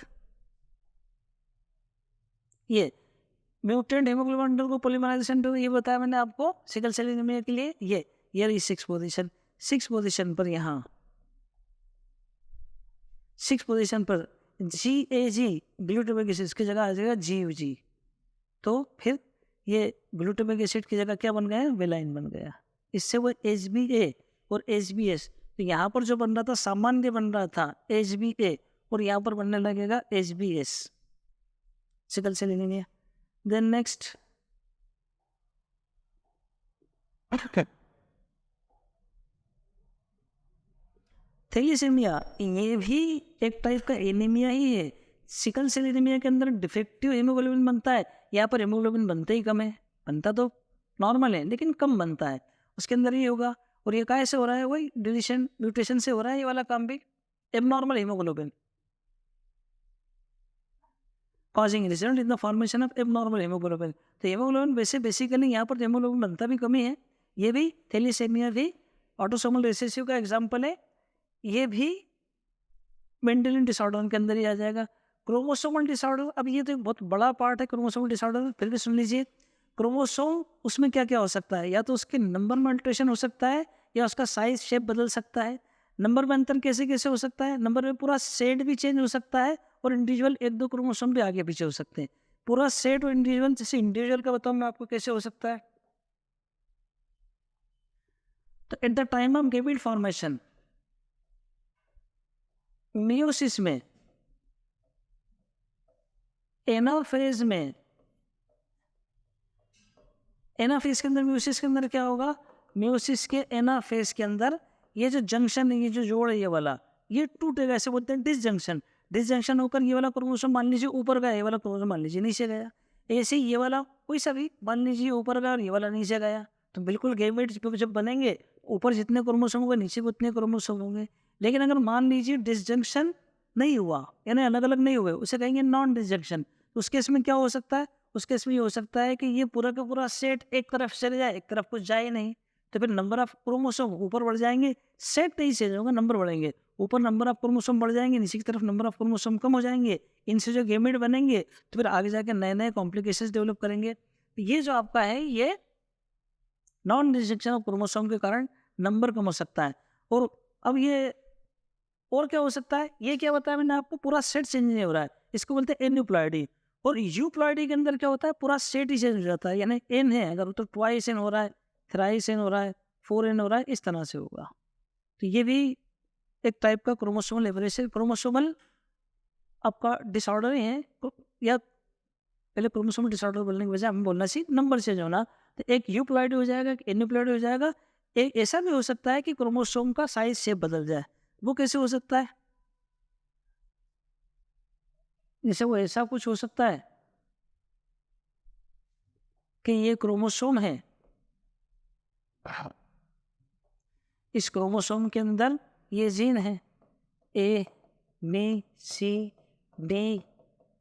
Speaker 1: ये म्यूटेंट हेमोग्लोबिन बंडल को पॉलीमराइजेशन तो ये बताया मैंने आपको सिकल सेल एनीमिया के लिए। ये रही 6 पोजीशन पर, यहाँ 6 पोजीशन पर GAG ग्लूटामिक एसिड की जगह आ जाएगा GUG। तो फिर ये ग्लूटामिक एसिड की जगह क्या बन गया, वेलाइन बन गया। इससे वो HbA और HbS, तो यहाँ पर जो बन रहा था सामान्य बन रहा था HbA और यहाँ पर बनने लगेगा HbS, sickle cell anaemia. Then next thalassaemia, ये भी एक टाइप का एनीमिया ही है। सिकल सेल एनीमिया के अंदर डिफेक्टिव हेमोग्लोबिन बनता है, यहाँ पर हेमोग्लोबिन बनता ही कम है, बनता तो नॉर्मल है लेकिन कम बनता है, उसके अंदर ये होगा। और ये काहे से हो रहा है, वही डिलीशन म्यूटेशन से हो रहा है ये वाला काम भी, abnormal haemoglobin causing result in the formation of abnormal haemoglobin. तो हेमोग्लोबिन वैसे बेसिकली यहाँ पर हेमोग्लोबिन बनता भी कमी है, ये भी थैलेसीमिया भी ऑटोसोमल रिसेसिव का एग्जाम्पल है। ये भी मेंडेलियन डिसऑर्डर के अंदर ही आ जाएगा। क्रोमोसोमल डिसऑर्डर, अब ये तो एक बहुत बड़ा पार्ट है क्रोमोसोमल डिसऑर्डर, फिर भी सुन लीजिए। क्रोमोसोम उसमें क्या क्या हो सकता है, या तो उसके नंबर में अल्ट्रेशन हो सकता है या उसका साइज शेप बदल सकता है। नंबर में अंतर कैसे कैसे हो सकता है, नंबर में पूरा सेट भी चेंज हो सकता है और इंडिविजुअल 1-2 क्रोमोसोम भी आगे पीछे हो सकते हैं। पूरा सेट और इंडिविजुअल, जैसे इंडिविजुअल का बताऊँ मैं आपको कैसे हो सकता है। तो at the time of gamete formation, meiosis में, एनाफेज में, एनाफेज के अंदर मियोसिस के अंदर क्या होगा, मियोसिस के एनाफेज के अंदर ये जो जंक्शन है, ये जो जोड़ है ये वाला, ये टूटेगा, ऐसे बोलते हैं डिसजंक्शन होकर ये वाला क्रोमोसोम मान लीजिए ऊपर गया, ये वाला क्रोमोसोम मान लीजिए नीचे गया। ऐसे ही ये वाला कोई सा भी मान लीजिए ऊपर गया और ये वाला नीचे गया, तो बिल्कुल गैमेट जब बनेंगे ऊपर जितने क्रोमोसोम होंगे नीचे भी उतने क्रोमोसोम होंगे। लेकिन अगर मान लीजिए डिसजंक्शन नहीं हुआ यानी अलग अलग नहीं हुए, उसे कहेंगे नॉन डिसजंक्शन। तो उस केस में क्या हो सकता है, उस केस में ये हो सकता है कि ये पूरा का पूरा सेट एक तरफ चले जाए, एक तरफ कुछ जाए नहीं, तो फिर नंबर ऑफ क्रोमोसोम ऊपर बढ़ जाएंगे, सेट नहीं चेंज होगा, नंबर बढ़ेंगे, ऊपर नंबर ऑफ क्रोमोसोम बढ़ जाएंगे, नीचे की तरफ नंबर ऑफ क्रोमोसोम कम हो जाएंगे। इनसे जो गैमेट बनेंगे तो फिर आगे जाके नए नए कॉम्प्लिकेशंस डेवलप करेंगे। ये जो आपका है ये नॉन डिसजंक्शन ऑफ क्रोमोसोम के कारण नंबर कम हो सकता है। और अब ये और क्या हो सकता है, ये क्या बताया मैंने आपको, पूरा सेट चेंज नहीं हो रहा है, इसको बोलते हैं एन्यूप्लॉइडी। और यूप्लॉइडी के अंदर क्या होता है, पूरा सेट ही चेंज हो जाता है, यानी एन है अगर तो ट्वाइस एन हो रहा है, थ्राइस एन हो रहा है, 4n हो रहा है, इस तरह से होगा। तो ये भी एक टाइप का क्रोमोसोमल एबरेशन, क्रोमोसोमल आपका डिसऑर्डर ही है, या पहले क्रोमोसोमल डिसऑर्डर बोलने की वजह हमें बोलना चाहिए नंबर चेंज होना। तो एक यूप्लॉइडी हो जाएगा, एक एन्यूप्लॉइडी हो जाएगा। एक ऐसा भी हो सकता है कि क्रोमोसोम का साइज शेप बदल जाए। वो कैसे हो सकता है, जैसे वो ऐसा कुछ हो सकता है कि ये क्रोमोसोम है, इस क्रोमोसोम के अंदर ये जीन है A B C D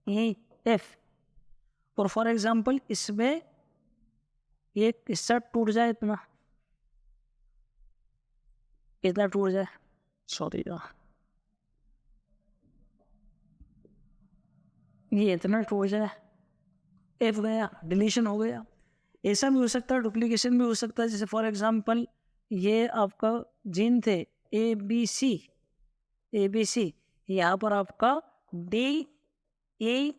Speaker 1: E F, और फॉर एग्जांपल इसमें ये हिस्सा टूट जाए, इतना टूट जाए, सॉरी ये इतना टूट जाए, एफ गया, डिलीशन हो गया। ऐसा भी हो सकता है, डुप्लीकेशन भी हो सकता है। जैसे फॉर एग्जांपल ये आपका जीन थे ए बी सी, यहाँ पर आपका डी ई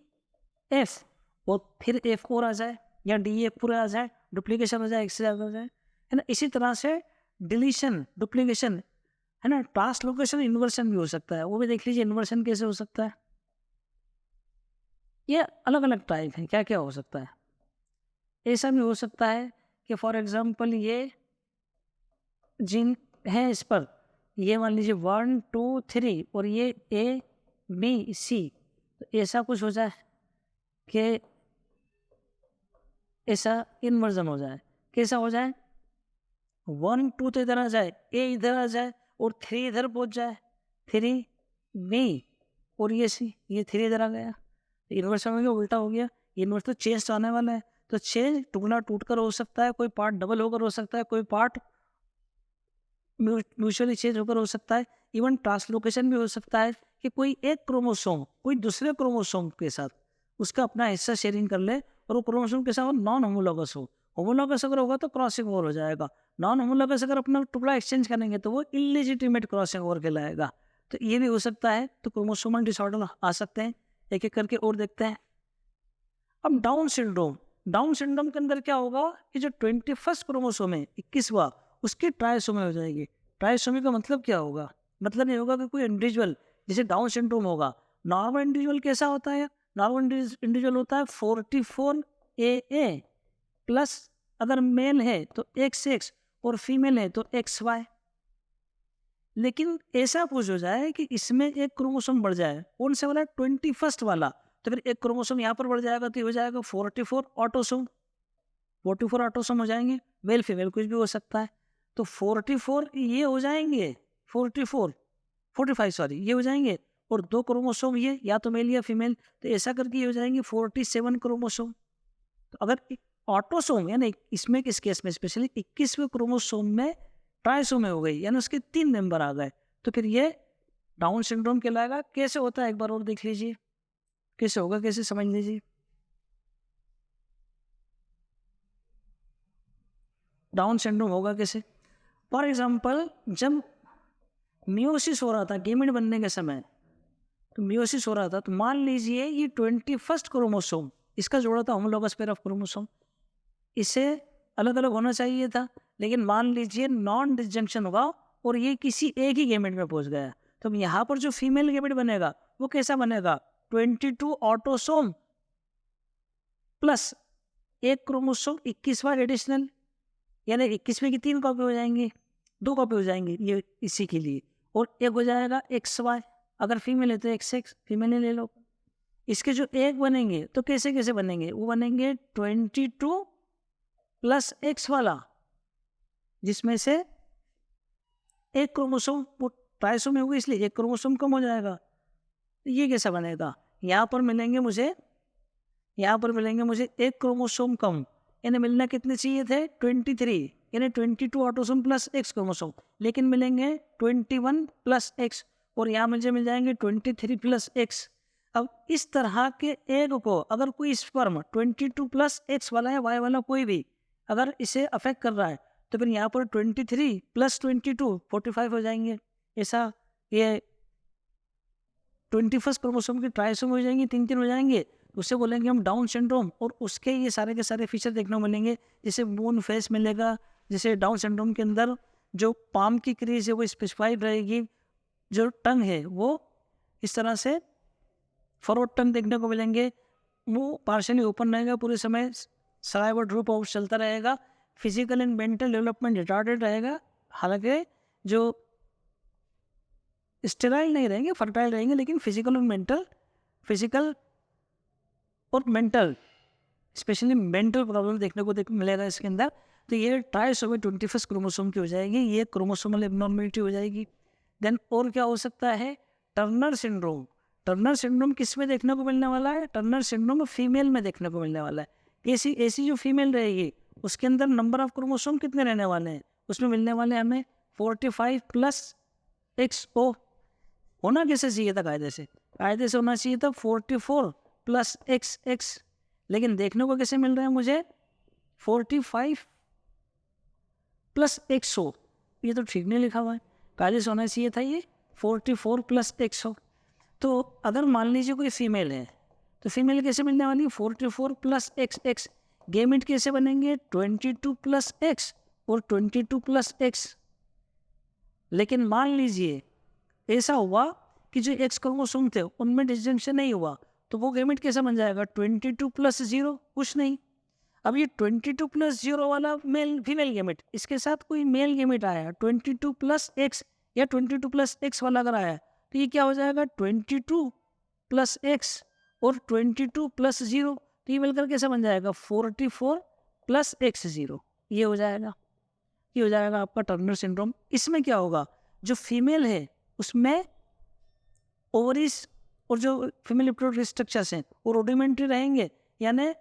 Speaker 1: एफ और फिर एफ और आ जाए, या डी एफ पूरा आ जाए, डुप्लीकेशन हो जाए, एक से ज़्यादा हो जाए, है ना। इसी तरह से डिलीशन, डुप्लीकेशन, है ना, ट्रांसलोकेशन, इन्वर्सन भी हो सकता है। वो भी देख लीजिए इन्वर्सन कैसे हो सकता है। ये अलग अलग टाइप है, क्या क्या हो सकता है। ऐसा भी हो सकता है कि फॉर एग्जांपल ये जीन है, इस पर ये मान लीजिए 1 2 3 और ये ए बी सी, तो ऐसा कुछ हो जाए कि ऐसा इन्वर्जन हो जाए। कैसा हो जाए, 1 2 तो इधर आ जाए, ए इधर आ जाए और 3 इधर पहुंच जाए, 3 बी और ये सी, ये 3 इधर आ गया, इन्वर्सन हो गया, उल्टा हो गया। इन्वर्स तो चेंज आने वाला है, तो चेंज टुकड़ा टूटकर हो सकता है, कोई पार्ट डबल होकर हो सकता है, कोई पार्ट म्यूचुअली चेंज होकर हो सकता है। इवन ट्रांसलोकेशन भी हो सकता है कि कोई एक क्रोमोसोम कोई दूसरे क्रोमोसोम के साथ उसका अपना हिस्सा शेयरिंग कर ले, और वो क्रोमोसोम के साथ नॉन होमोलॉगस हो। होमोलॉगस अगर होगा तो क्रॉसिंग ओवर हो जाएगा, नॉन होमोलॉगस अगर अपना टुकड़ा एक्सचेंज करेंगे तो वो इलेजिटिमेट क्रॉसिंग ओवर कहलाएगा। तो ये भी हो सकता है। तो क्रोमोसोमल डिसऑर्डर आ सकते हैं, एक एक करके और देखते हैं। अब डाउन सिंड्रोम के अंदर क्या होगा कि जो 21 क्रोमोसोम है, 21वां, उसकी ट्राइसोमी हो जाएगी। ट्राइसोमी का मतलब क्या होगा, मतलब ये होगा कि कोई इंडिविजुअल, जैसे डाउन सिंड्रोम होगा, नॉर्मल इंडिविजुअल कैसा होता है, नॉर्मल इंडिविजुअल होता है 44 AA प्लस, अगर मेल है तो XX और फीमेल है तो XY। लेकिन ऐसा कुछ हो जाए कि इसमें एक क्रोमोसोम बढ़ जाए, कौन से वाला, 21 वाला, तो फिर एक क्रोमोसोम यहाँ पर बढ़ जाएगा, तो ये हो जाएगा 44 ऑटोसोम, 44 ऑटोसोम हो जाएंगे, मेल फीमेल कुछ भी हो सकता है। तो 44 ये हो जाएंगे, 45 सॉरी ये हो जाएंगे, और 2 क्रोमोसोम ये, या तो मेल या फीमेल, तो ऐसा करके ये हो जाएंगे 47 क्रोमोसोम। तो अगर ऑटोसोम यानी इसमें, इस केस में स्पेशली 21वें क्रोमोसोम में ट्राइसोमी हो गई, यानी उसके 3 मेंबर आ गए, तो फिर ये डाउन सिंड्रोम कहलाएगा। कैसे होता है एक बार और देख लीजिए, कैसे होगा, कैसे समझ लीजिए। डाउन सिंड्रोम होगा कैसे, फॉर एग्जांपल जब मियोसिस हो रहा था, गेमेट बनने के समय, तो मियोसिस हो रहा था, तो मान लीजिए ये 21 क्रोमोसोम इसका जोड़ा था होमोलॉगस पेयर ऑफ क्रोमोसोम, इसे अलग अलग होना चाहिए था, लेकिन मान लीजिए नॉन डिसजंक्शन हुआ और ये किसी एक ही गेमेट में पहुंच गया, तो यहाँ पर जो फीमेल गेमेट बनेगा वो कैसा बनेगा, 22 ऑटोसोम प्लस एक क्रोमोसोम 21वां एडिशनल, यानी 21वें की 3 कॉपी हो जाएंगी, 2 कॉपी हो जाएंगी ये इसी के लिए, और एक हो जाएगा XY, अगर फीमेल है तो XX, फीमेल ही ले लो। इसके जो एक बनेंगे तो कैसे कैसे बनेंगे, वो बनेंगे 22 प्लस X वाला, जिसमें से एक क्रोमोसोम वो ट्राइसोमी होगी, इसलिए एक क्रोमोसोम कम हो जाएगा। ये कैसा बनेगा, यहाँ पर मिलेंगे मुझे एक क्रोमोसोम कम, यानी मिलना कितने चाहिए थे, 23, यानी 22 ऑटोसोम प्लस X क्रोमोसोम, लेकिन मिलेंगे 21 प्लस X, और यहाँ मुझे मिल जाएंगे 23 प्लस X। अब इस तरह के एक को अगर कोई स्पर्म 22 प्लस X वाला है, Y वाला कोई भी अगर इसे अफेक्ट कर रहा है, तो फिर यहाँ पर 23 प्लस 22 45 हो जाएंगे, ऐसा ये 21 क्रोमोसोम की ट्राइसोमी हो जाएंगी, 3 हो जाएंगे, उससे बोलेंगे हम डाउन सिंड्रोम, और उसके ये सारे के सारे फीचर देखने को मिलेंगे, जैसे मून फेस मिलेगा, जैसे डाउन सिंड्रोम के अंदर जो पाम की क्रीज है वो स्पेसिफाइड रहेगी, जो टंग है वो इस तरह से फॉरवर्ड टंग देखने को मिलेंगे, वो पार्शली ओपन रहेगा पूरे समय, सलाइवा ड्रूप आउट चलता रहेगा, physical and mental development retarded रहेगा, हालांकि जो स्टेराइल नहीं रहेंगे, फर्टाइल रहेंगे, लेकिन फिजिकल और मेंटल स्पेशली मेंटल प्रॉब्लम देखने को मिलेगा इसके अंदर। तो ये ट्राइसोमी 21 क्रोमोसोम की हो जाएगी, ये क्रोमोसोमल एब्नॉर्मलिटी हो जाएगी। देन और क्या हो सकता है, टर्नर सिंड्रोम। टर्नर सिंड्रोम किस में देखने को मिलने वाला है, टर्नर सिंड्रोम फीमेल में देखने को मिलने वाला है। ऐसी जो फीमेल रहेगी उसके अंदर नंबर ऑफ क्रोमोसोम कितने रहने वाले हैं, उसमें मिलने वाले हमें 45 + XO। होना कैसे चाहिए था, कायदे से होना चाहिए था 44 + XX, लेकिन देखने को कैसे मिल रहा है मुझे 45 + XO। ये तो ठीक नहीं लिखा हुआ है, कायदे से होना चाहिए था ये 44 + XO। तो अगर मान लीजिए कोई फीमेल है तो फीमेल कैसे मिलने वाली है 44 + XX। गेमिट कैसे बनेंगे 22 + X और 22 + X। लेकिन मान लीजिए ऐसा हुआ कि जो एक्स क्रोमोसोम थे उनमें डिस्जंक्शन नहीं हुआ, तो वो गेमेट कैसा बन जाएगा 22 + 0, कुछ नहीं। अब ये 22 + 0 वाला मेल फीमेल गेमेट, इसके साथ कोई मेल गेमेट आया 22 + X या 22 + X वाला अगर आया, तो ये क्या हो जाएगा 22 + X और 22 + 0, तो ये मिलकर कैसा बन जाएगा 44 + X0। ये हो जाएगा आपका टर्नर सिंड्रोम। इसमें क्या होगा, जो फीमेल है उसमें ओवरीज और जो फीमेल रिप्रोडक्टिव स्ट्रक्चर्स हैं वो रूडिमेंट्री रहेंगे, यानी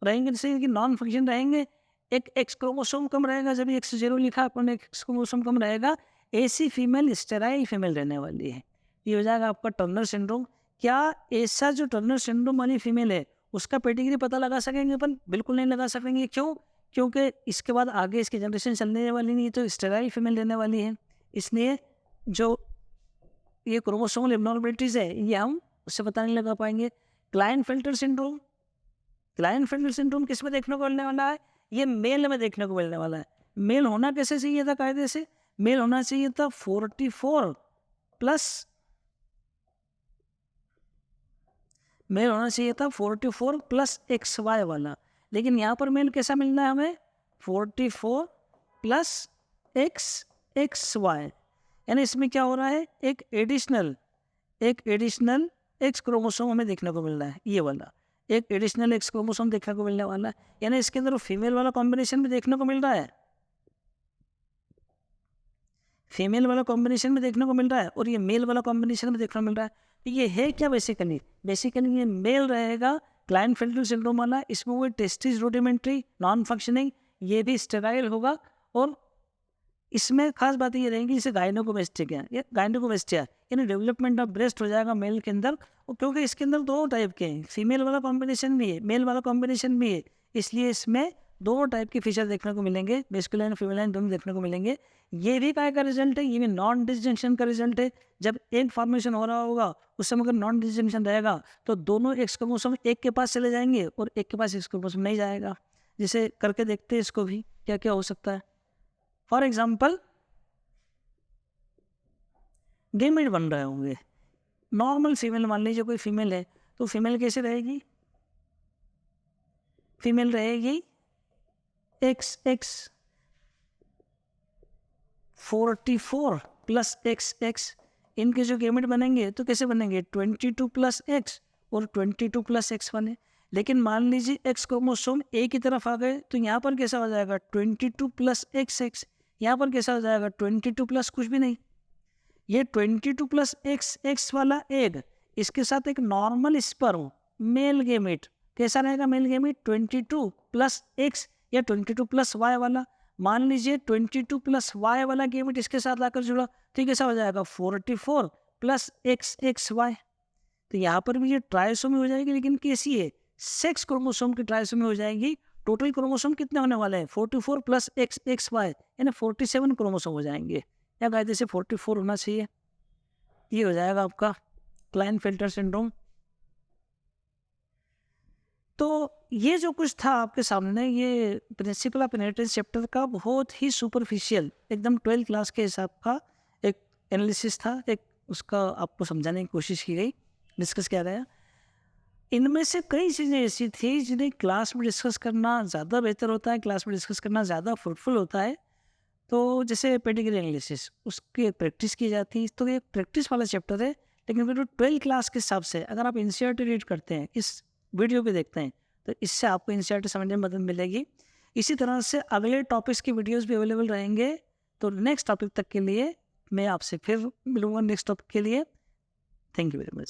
Speaker 1: रहेंगे जैसे कि नॉन फंक्शन रहेंगे। एक एक्स क्रोमोसोम कम रहेगा, जब X0 लिखा अपन एक्स क्रोमोसोम कम रहेगा, ऐसी फीमेल स्टेराइल फीमेल रहने वाली है। ये हो जाएगा आपका टर्नर सिंड्रोम। क्या ऐसा जो टर्नर सिंड्रोम वाली फीमेल है उसका पेडिग्री पता लगा सकेंगे अपन? बिल्कुल नहीं लगा सकेंगे। क्यों? क्योंकि इसके बाद आगे इसकी जनरेशन चलने वाली नहीं, तो स्टेराइल फीमेल रहने वाली है। इसलिए जो ये क्रोमोसोमल एब्नॉर्मलिटीज है ये हम उससे पता नहीं लगा पाएंगे। क्लाइनफेल्टर सिंड्रोम किस में देखने को मिलने वाला है, ये मेल में देखने को मिलने वाला है। मेल होना कैसे चाहिए था, कायदे से मेल होना चाहिए था 44 + XY वाला, लेकिन यहाँ पर मेल कैसा मिलना है हमें 44 + XXY, यानी इसमें क्या हो रहा है, एक एडिशनल एक्स क्रोमोसोम हमें देखने को मिल रहा है। ये वाला एक एडिशनल एक्स क्रोमोसोम देखने को मिलने वाला है, यानी इसके अंदर फीमेल वाला कॉम्बिनेशन भी देखने को मिल रहा है, फीमेल वाला कॉम्बिनेशन में देखने को मिल रहा है और ये मेल वाला कॉम्बिनेशन में देखने को मिल रहा है। तो ये है क्या, बेसिकली ये मेल रहेगा क्लाइनफेल्टर सिंड्रोम वाला। इसमें वो टेस्टिस रूडिमेंट्री नॉन फंक्शनिंग, ये भी स्टेराइल होगा, और इसमें खास बात ये रहेगी जैसे गायनोकोमेस्टिया यानी डेवलपमेंट ऑफ ब्रेस्ट हो जाएगा मेल के अंदर, और क्योंकि इसके अंदर दोनों टाइप के हैं, फीमेल वाला कॉम्बिनेशन भी है, मेल वाला कॉम्बिनेशन भी है, इसलिए इसमें दोनों टाइप के फीचर देखने को मिलेंगे, मेस्कुलाइन फीमेलाइन दोनों देखने को मिलेंगे। ये भी काय का रिजल्ट है, ये भी नॉन डिसजंक्शन का रिजल्ट है। जब एक फॉर्मेशन हो रहा होगा उस समय अगर नॉन डिसजंक्शन रहेगा तो दोनों एक्स क्रोमोसोम एक के पास चले जाएंगे और एक के पास एक्स क्रोमोसोम नहीं जाएगा। जिसे करके देखते हैं इसको भी क्या क्या हो सकता है। फॉर एग्जाम्पल गेमेट बन रहे होंगे, नॉर्मल फीमेल मान लीजिए कोई फीमेल है, तो फीमेल कैसे रहेगी, फीमेल रहेगी XX 44 + XX। इनके जो गेमेट बनेंगे तो कैसे बनेंगे 22 + X और 22 + X बने। लेकिन मान लीजिए एक्स क्रोमोसोम ए की तरफ आ गए तो यहाँ पर कैसा हो जाएगा 22 + XX, यहाँ पर कैसा हो जाएगा 22 + कुछ भी नहीं। ये 22 + XX वाला एग, इसके साथ एक नॉर्मल स्पर्म मेल गेमेट कैसा रहेगा, मेल गेमेट 22 + X या 22 + Y वाला। मान लीजिए 22 + Y वाला गेमेट इसके साथ आकर जुड़ा तो कैसा हो जाएगा 44 + XXY। तो यहाँ पर भी ये ट्राइसोमी हो जाएगी, लेकिन कैसी है, सेक्स क्रोमोसोम की ट्राइसोमी हो जाएगी। टोटल क्रोमोसोम कितने होने वाले हैं 44 + XXY, यानी 47 क्रोमोसोम हो जाएंगे। या कायदे से 44 होना चाहिए। ये हो जाएगा आपका क्लाइनफेल्टर सिंड्रोम। तो ये जो कुछ था आपके सामने, ये प्रिंसिपल ऑफ इनहेरिटेंस चैप्टर का बहुत ही सुपरफिशियल, एकदम 12th क्लास के हिसाब का एक एनालिसिस था, एक उसका आपको समझाने की कोशिश की गई, डिस्कस किया गया। इनमें से कई चीज़ें ऐसी थी जिन्हें क्लास में डिस्कस करना ज़्यादा बेहतर होता है, क्लास में डिस्कस करना ज़्यादा फ्रूटफुल होता है। तो जैसे पेडिग्री एनालिसिस, उसकी प्रैक्टिस की जाती है, तो ये प्रैक्टिस वाला चैप्टर है। लेकिन फिर 12th क्लास के हिसाब से अगर आप एनसीईआरटी रीड करते हैं, इस वीडियो को देखते हैं, तो इससे आपको एनसीईआरटी समझने में मदद मिलेगी। इसी तरह से अगले टॉपिक्स की वीडियोस भी अवेलेबल रहेंगे। तो नेक्स्ट टॉपिक तक के लिए मैं आपसे फिर मिलूंगा नेक्स्ट टॉपिक के लिए। Thank you very much.